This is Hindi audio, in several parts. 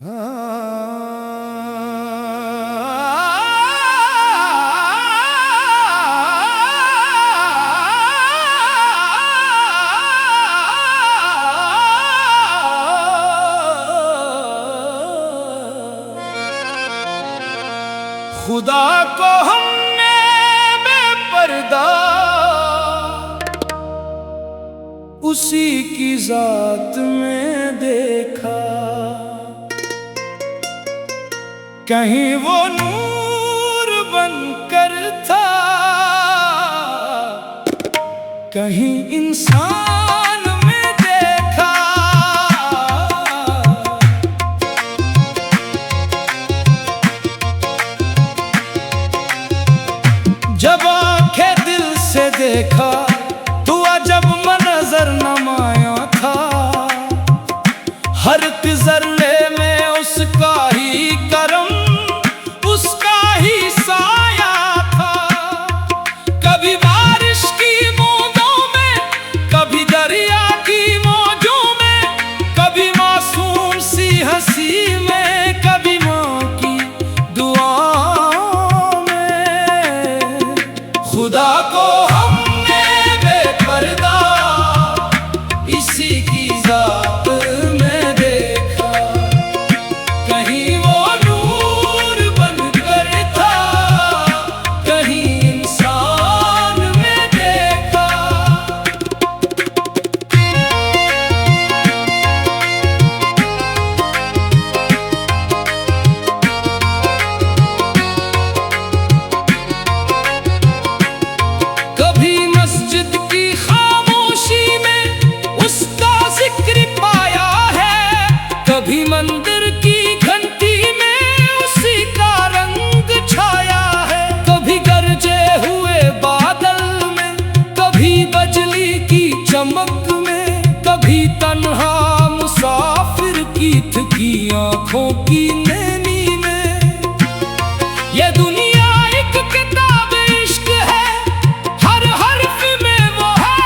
खुदा को हमने बेपर्दा उसी की जात में देखा। कहीं वो नूर बनकर था, कहीं इंसान में देखा। जब आंखें दिल से देखा तो अजब मंजर नुमाया था। हर तिजर्रे में उसका ही करम, उसका ही साया था। कभी बारिश की बूंदों में, कभी दरिया की मौजों में, कभी मासूम सी हंसी में, कभी माँ की दुआ में। खुदा को हमने बेपर्दा इसी की जात में देखा। कहीं वो नूर बनकर था, कहीं इंसान में देखा। कभी मस्जिद की खामोशी में उसका जिक्र पाया है, कभी मंदिर की घंटी में उसी का रंग छाया है। कभी गरजे हुए बादल में, कभी बिजली की चमक में, कभी तन्हा मुसाफिर की थकी आंखों की नैनी में। ये दुनिया एक किताब इश्क है, हर हर्फ में वो है।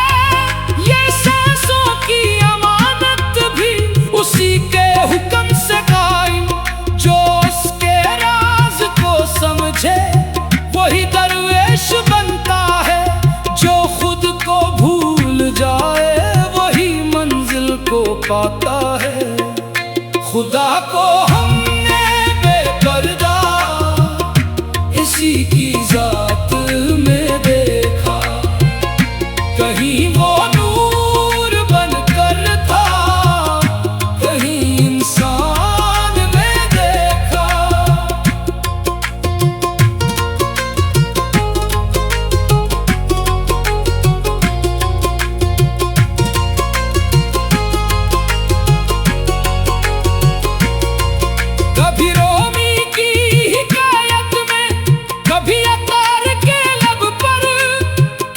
ये सांसों की अमानत भी उसी के हुक्म से कायम। जो उसके राज को समझे वही दरवेश बनता है। जो खुद को भूल जाए वही मंजिल को पाता है। खुदा को हमने बेपर्दा इसी की जात में देखा। कहीं वो नूर बनकर था, कहीं इंसान में देखा। कभी रोमी की हिकायत में, कभी अतार के लब पर,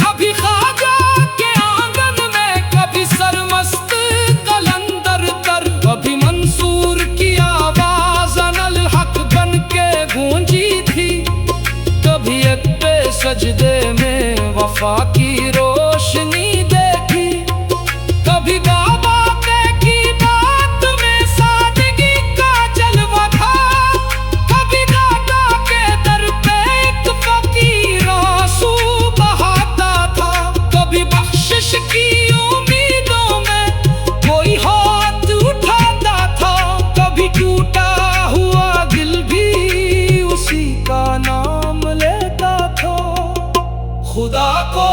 कभी ख्वाजा के आंगन में, कभी सरमस्त कलंदर तर। कभी मंसूर की आवाज अनल हक बन के गूंजी थी, कभी एक पे सजदे में वफा की रोशनी देखी। कभी बाबा की बात में सादगी का जलवा था, कभी दादा के दर पे एक फकीर आंसू बहाता था। कभी बख्शिश की उम्मीदों में कोई हाथ उठाता था, कभी टूटा हुआ दिल भी उसी का नाम लेता था। खुदा को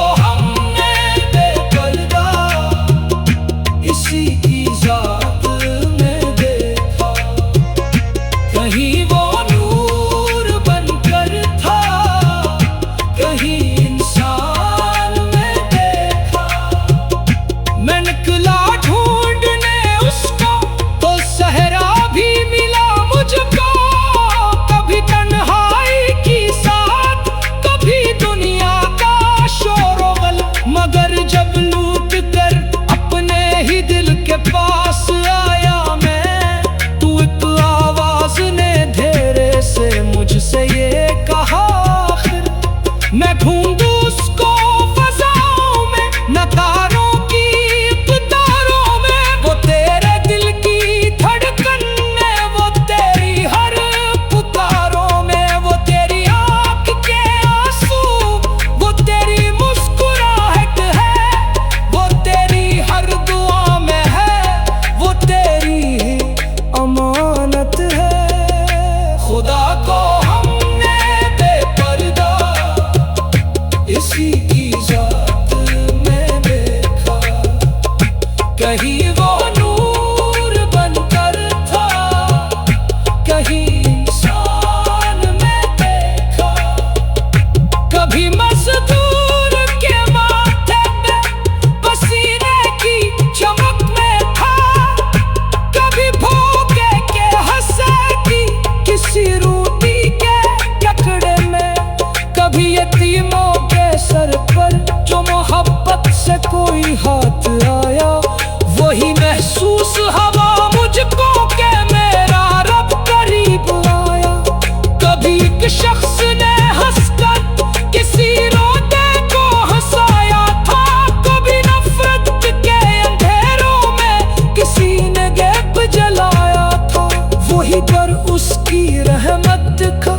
वही दर उसकी रहमत का,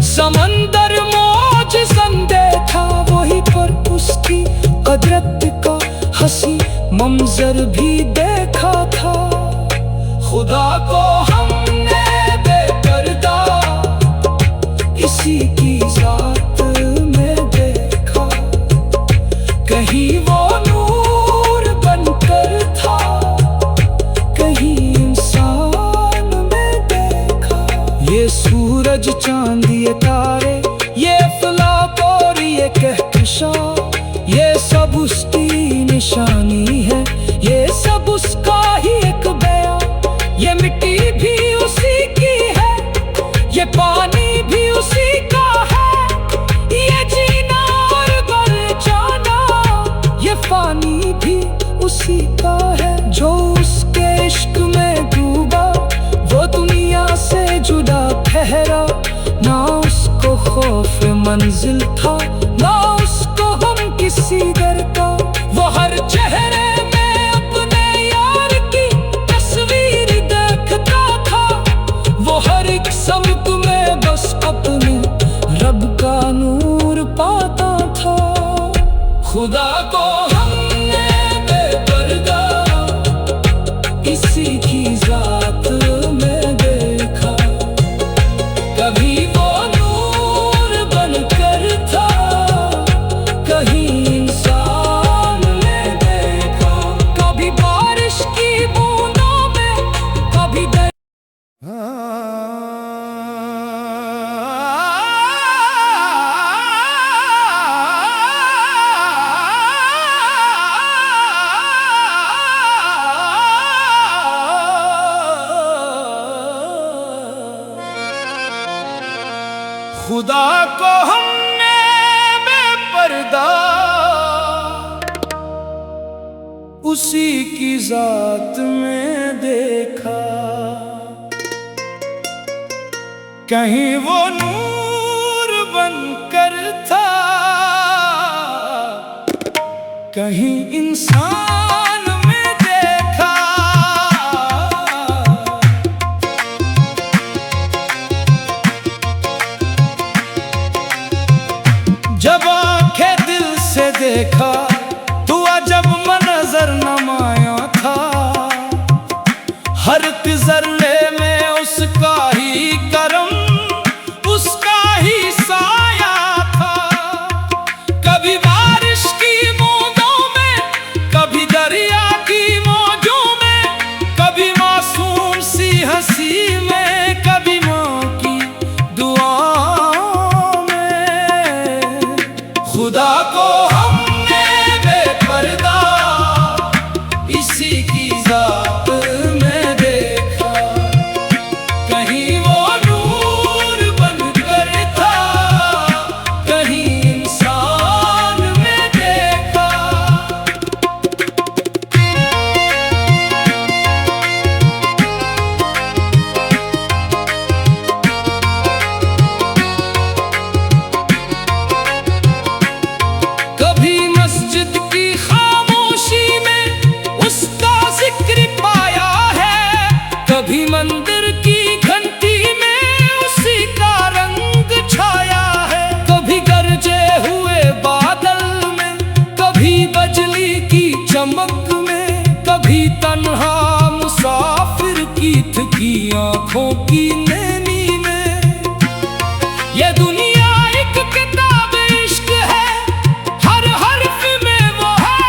समंदर मौज संदे था वही पर उसकी कुदरत का हंसी मंजर भी देखा था। खुदा को हमने बेपर्दा इसी की जात में देखा, कहीं वो नूर बनकर था, कहीं इंसान में देखा। ये सूरज चांद ये तारे ये अफलाक और ये कहकशां, ये सब उसकी निशानी है, ये सब उसका ही एक बयां। ये मिट्टी भी उसी की है, ये पानी भी उसी का है, ये जीना और मर जाना ये फानी भी उसी का है। जो उसके इश्क में डूबा वो दुनिया से जुदा ठहरा, ना उसको खौफ मंजिल था, ना उसको हम किसी डर का। वो हर चेहरे में अपने यार की तस्वीर देखता था, वो हर एक समत में बस अपने रब का नूर पाता था। खुदा को हमने बेपर्दा इसी की जात में देखा, कभी वो नूर बनकर था, कहीं इंसान ने देखा। कभी बारिश की बूंदों में, कभी खुदा को हमने बेपर्दा उसी की जात में देखा, कहीं वो नूर बनकर था, कहीं इंसान में देखा। जब आंखें दिल से देखा तो अजब मंजर नुमाया था, हर जर्रे में उसका ही करम उसका ही साया था। कभी बारिश की बूंदों में, कभी दरिया की मौजों में, कभी मासूम सी हंसी में, कभी माँ की दुआओं में। खुदा को हमने बेपर्दा इसी की जात में देखा, कहीं वो नूर बनकर था, कहीं इंसान में देखा। कभी मस्जिद की खामोशी में उसका जिक्र पाया है, कभी मंदिर की घंटी में उसी का रंग छाया है। कभी गरजे हुए बादल में, कभी बिजली की चमक में, कभी तन्हा मुसाफिर की थकी आंखों की नैनी में। ये दुनिया एक किताब इश्क है, हर हर्फ में वो है,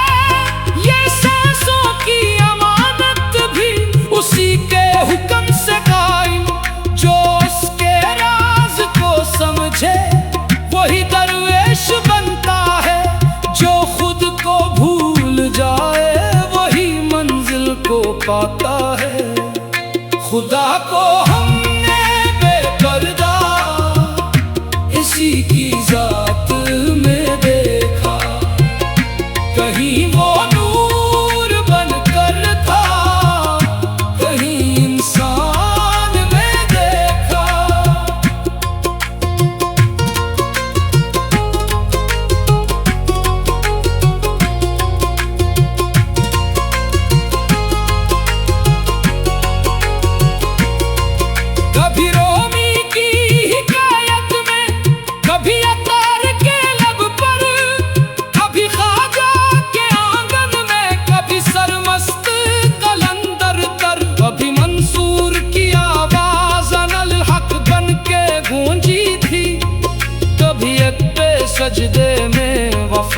ये सांसों की अमानत भी उसी के हुक्म से कायम। जो उसके राज को समझे वही दरवेश बनता है, जो खुद को भूल जाए वही मंजिल को पाता है। खुदा को हमने बेपर्दा इसी की जात में देखा, कहीं वो नूर बनकर था, कहीं इंसान में देखा।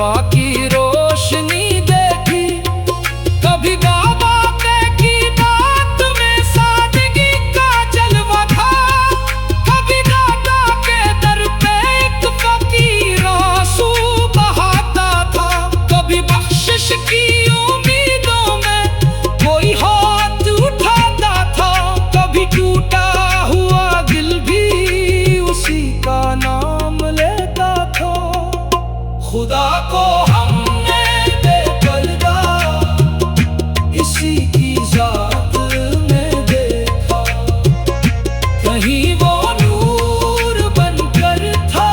वफा की रोशनी देखी। कभी बाबा की बात में सादगी का जलवा था, कभी दादा के दर पे एक फकीर आंसू बहाता था। कभी बख्शिश की उम्मीदों में कोई हाथ उठाता था, कभी टूटा हुआ दिल भी उसी का नाम लेता था। खुदा को हमने बेपर्दा इसी की जात में देखा, कहीं वो नूर बनकर था,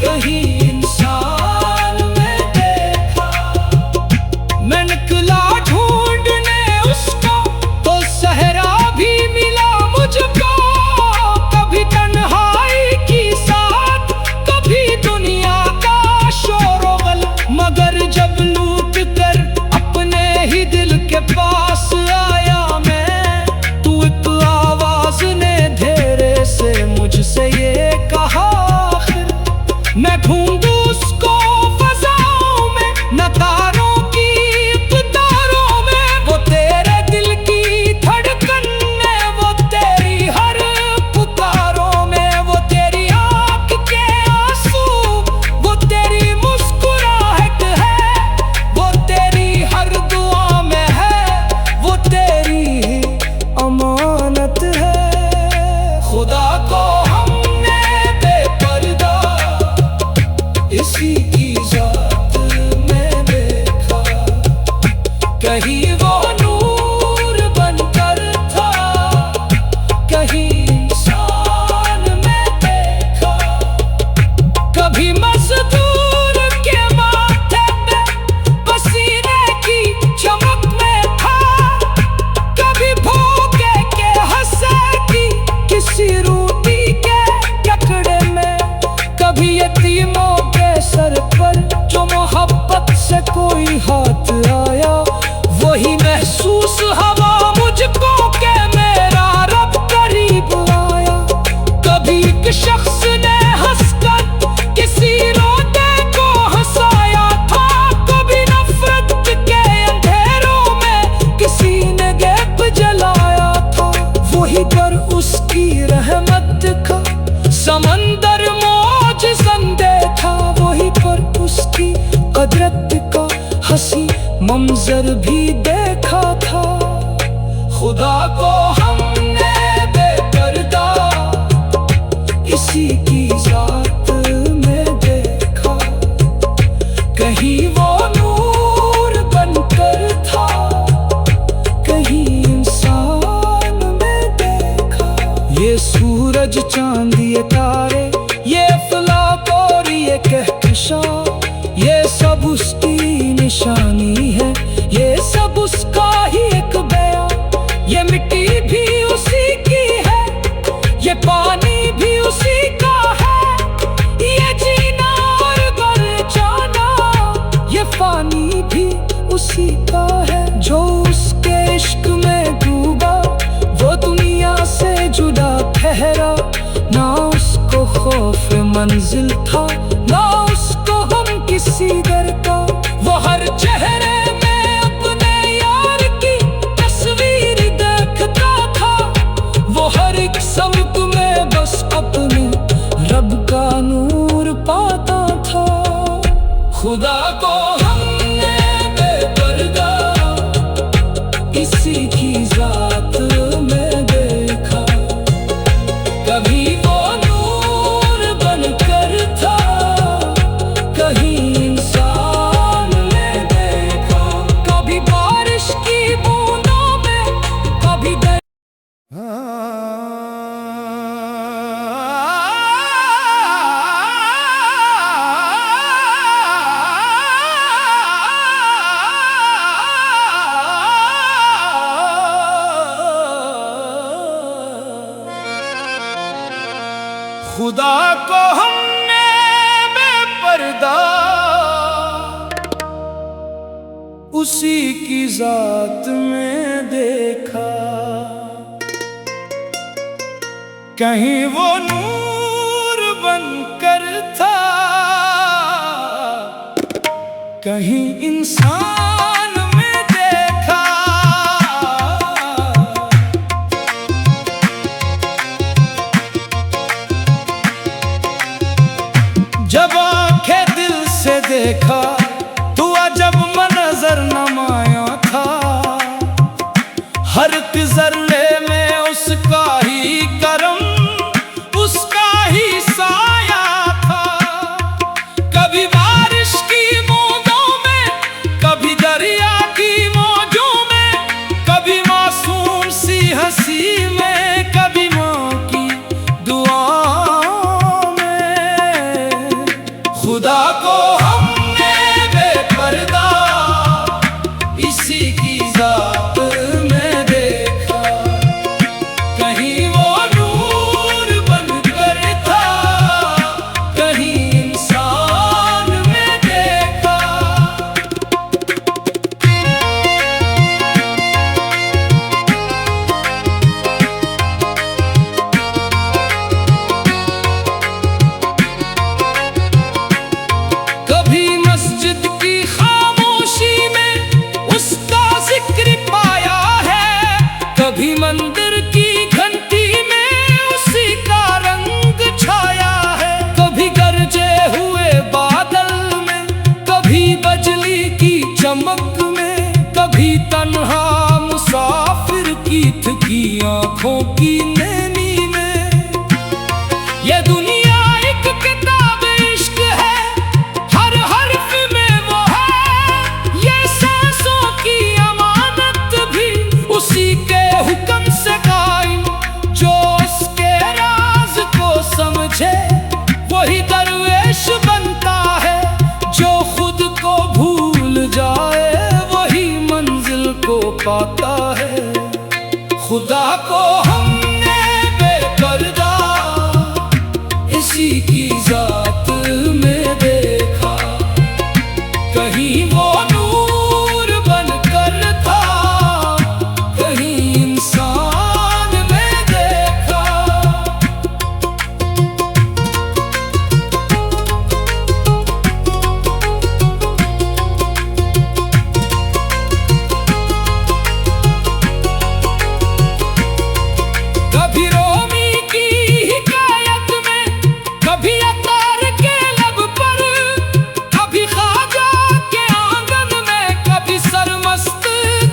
कहीं इंसान में देखा। मैं निकला ढूंढने उसको तो सहरा भी मिला मुझको, कभी तन्हाई की साथ, कभी दुनिया का शोर-ओ-गल। मगर जब लूट कर अपने ही दिल के पास आया मैं, तू एक आवाज ने धेरे से मुझसे ये कहा, आखिर मैं ढूंढूं उसको फज़ाओं में, न तारों की तारों में। वो तेरे दिल की धड़कन में, वो तेरी हर पुकारों में, वो तेरी आँख के आंसू, वो तेरी मुस्कुराहट है, वो तेरी हर दुआ में है, वो तेरी अमानत है। खुदा को हमने बेपर्दा इसी की जात में देखा, कहीं वो नूर बनकर था, कहीं इंसान में देखा। कभी मजदूर के माथे पे पसीने की चमक में था, कभी भूखे के हंसे की किसी रोटी के टुकड़े में, कभी यतीमों के सर पर जो मोहब्बत से कोई हाथ आया, वही महसूस हवा मुझको के मेरा रब करीब आया। कभी एक शख्स ने हंसकर किसी रोते को हंसाया था, कभी नफरत के अंधेरों में किसी ने गैप जलाया था। वही पर उसकी रहमत का समंदर मौज संदे था, वही पर उसकी कुदरत का हंसी मंजर भी देखा था। खुदा को हमने बेपर्दा इसी की जात में देखा, कहीं वो नूर बनकर था, कहीं इंसान में देखा। ये सूरज चांद ये तारे ये अफलाक और ये कहकशां, ये सब उसकी निशानी है, ये सब उसका ही एक बयां। ये मिट्टी भी उसी की है, ये पानी भी उसी का है, ये जीना और मर जाना ये फानी भी उसी का है। जो उसके इश्क में डूबा वो दुनिया से जुदा ठहरा, ना उसको खौफ मंजिल था, ना उसको हम किसी दर का। वो हर चेहरे में अपने यार की तस्वीर देखता था, वो हर एक समत में बस अपने रब का नूर पाता था। खुदा को हमने बेपर्दा इसी की जात में देखा, कभी वो नूर बनकर था, कहीं इंसान में देखा। कभी बारिश की बूंदों में, कभी खुदा को हमने बेपर्दा उसी की जात में देखा, कहीं वो नूर बनकर था, कहीं इंसान में देखा। जब आंखें दिल से देखा तो अजब मंजर नमाया था। हर एक जर्रे में उसका ही करम, उसका ही साया था। कभी बारिश की बूंदों में, कभी दरिया की मौजों में, कभी मासूम सी हंसी में, कभी माँ की दुआओं में। खुदा को हमने बेपर्दा इसी की जात में देखा। कहीं वो नूर बनकर था, कहीं इंसान में देखा। कभी मस्जिद की खामोशी में उसका जिक्र पाया है, कभी मंदिर की घंटी में उसी का रंग छाया है। कभी गरजे हुए बादल में, कभी बिजली की चमक में, कभी तन्हा मुसाफिर की थकी आंखों की नैनी में। ये दुनिया एक किताब इश्क है, हर हर्फ में वो है। ये सांसों की अमानत भी उसी के हुक्म से कायम। जो उसके राज को समझे वही दरवेश बनता है। जो खुद को भूल जाए वही मंजिल को पाता है। खुदा को हमने बेपर्दा इसी की जात में देखा। कहीं वो नूर बनकर था, कहीं इंसान में देखा। कभी रोमी की हिकायत में, कभी अतार के लब पर, कभी ख्वाजा के आंगन में, कभी सरमस्त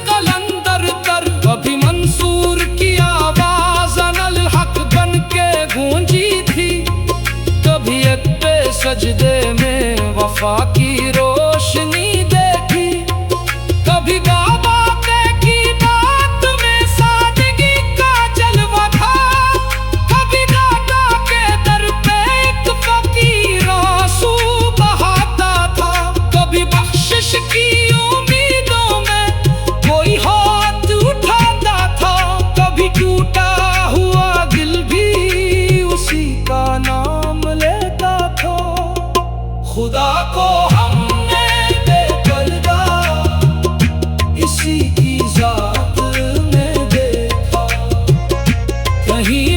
कलंदर तर, कभी मंसूर की आवाज अनल हक बन के गूंजी थी। कभी एक पे सजदे में वफा की रोशनी देखी। कभी बाबा की बात में सादगी का जलवा था। कभी दादा के दर पे एक फकीर आंसू बहाता था। कभी बख्शिश की उम्मीदों में कोई हाथ उठाता था। कभी टूटा हुआ दिल भी उसी का नाम लेता था। खुदा को हमने बेपर्दा इसी की जात में देखा। कहीं